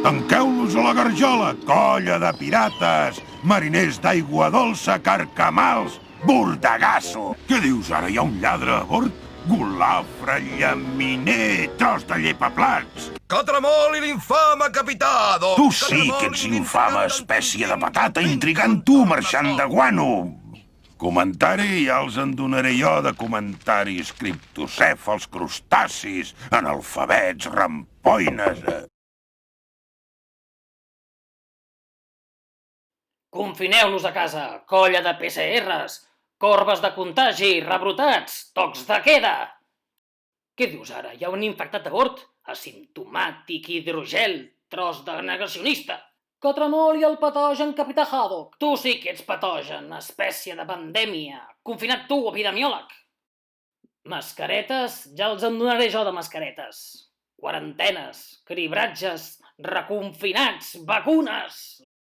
Tanqueu-los a la garjola, colla de pirates, mariners d'aigua dolça, carcamals, bordegasso. Què dius ara? Hi ha un lladre a bord? Golafre, llaminer, tros de llepaplats. Catramol i l'infame capità, doncs... Tu sí que ets infame espècie de patata intrigant tu, marxant de guano. Comentari ja els en donaré jo de comentaris criptocèfals, crustacis, analfabets, rampoines... Confineu-los a casa, colla de PCRs, corbes de contagi, rebrotats, tocs de queda. Què dius ara? Hi ha un infectat a bord? Asimptomàtic, hidrogel, tros de negacionista. Catramol i el patogen, capità Haddock. Tu sí que ets patogen, espècie de pandèmia. Confinat tu, epidemiòleg. Mascaretes? Ja els en donaré jo de mascaretes. Quarantenes, cribratges, reconfinats, vacunes...